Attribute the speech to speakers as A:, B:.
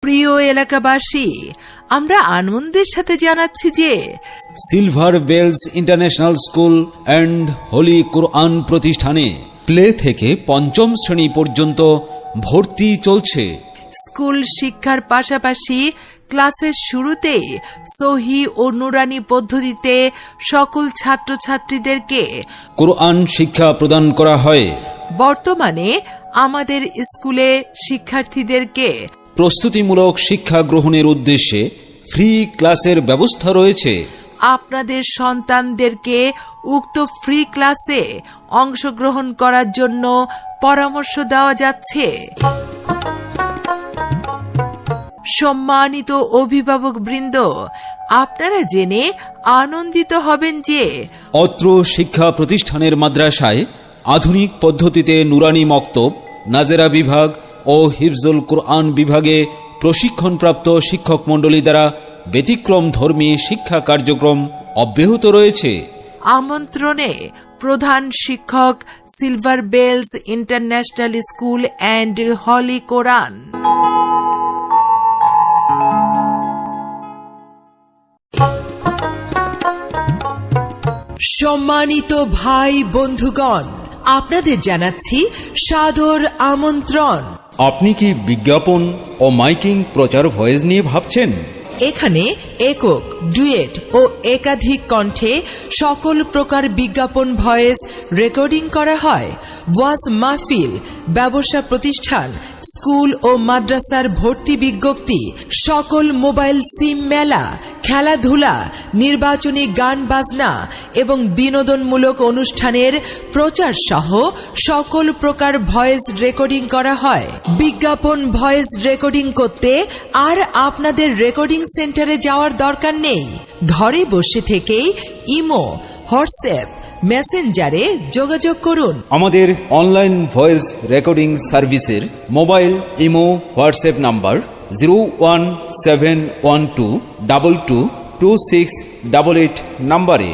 A: প্রিয় এলাকাবাসী, আমরা আনন্দের সাথে জানাচ্ছি যে
B: Silver Bells International School and Holy Quran প্রতিষ্ঠানে প্লে থেকে পঞ্চম শ্রেণী পর্যন্ত ভর্তি চলছে।
A: স্কুল শিক্ষার পাশাপাশি ক্লাসের শুরুতেই সহি ও নুরানি পদ্ধতিতে সকল ছাত্রছাত্রীদেরকে
B: কোরআন শিক্ষা প্রদান করা হয়।
A: বর্তমানে আমাদের স্কুলে শিক্ষার্থীদেরকে
B: প্রস্তুতিমূলক শিক্ষা গ্রহণের উদ্দেশ্যে ফ্রি ক্লাসের ব্যবস্থা রয়েছে।
A: আপনাদের সন্তানদেরকে উক্ত ফ্রি ক্লাসে অংশগ্রহণ করার জন্য পরামর্শ দেওয়া যাচ্ছে। সম্মানিত অভিভাবকবৃন্দ, আপনারা জেনে আনন্দিত হবেন যে
B: অত্র শিক্ষা প্রতিষ্ঠানের মাদ্রাসায় আধুনিক পদ্ধতিতে নুরানি মক্তব, নাজেরা বিভাগ ও হিফজুল কোরআন বিভাগে প্রশিক্ষণপ্রাপ্ত শিক্ষক মণ্ডলী দ্বারা ব্যতিক্রম ধর্মী শিক্ষা কার্যক্রম অব্যাহত রয়েছে।
A: আমন্ত্রণে প্রধান শিক্ষক, Silver Bells International School and Holy Quran. সম্মানিত ভাই বন্ধুগণ, আপনাদের জানাচ্ছি সাদর আমন্ত্রণ।
B: আপনি কি বিজ্ঞাপন ও মাইকিং প্রচার ভয়েস নিয়ে ভাবছেন?
A: এখানে একক, ডুয়েট ও একাধিক কণ্ঠে সকল প্রকার বিজ্ঞাপন ভয়েস রেকর্ডিং করা হয়। ওয়াজ মাহফিল, ব্যবসা প্রতিষ্ঠান, স্কুল ও মাদ্রাসার ভর্তি বিজ্ঞপ্তি, সকল মোবাইল সিম মেলা, খেলাধুলা, নির্বাচনী গান বাজনা এবং বিনোদনমূলক অনুষ্ঠানের প্রচার সহ সকল প্রকার ভয়েস রেকর্ডিং করা হয়। বিজ্ঞাপন ভয়েস রেকর্ডিং করতে আর আপনাদের রেকর্ডিং সেন্টারে যাওয়ার দরকার নেই। ঘরে বসে থেকেই ইমো, হোয়াটসঅ্যাপ, মেসেঞ্জারে যোগাযোগ করুন।
B: আমাদের অনলাইন ভয়েস রেকর্ডিং সার্ভিসের মোবাইল ইমো হোয়াটসঅ্যাপ নাম্বার 01712222688 নাম্বারে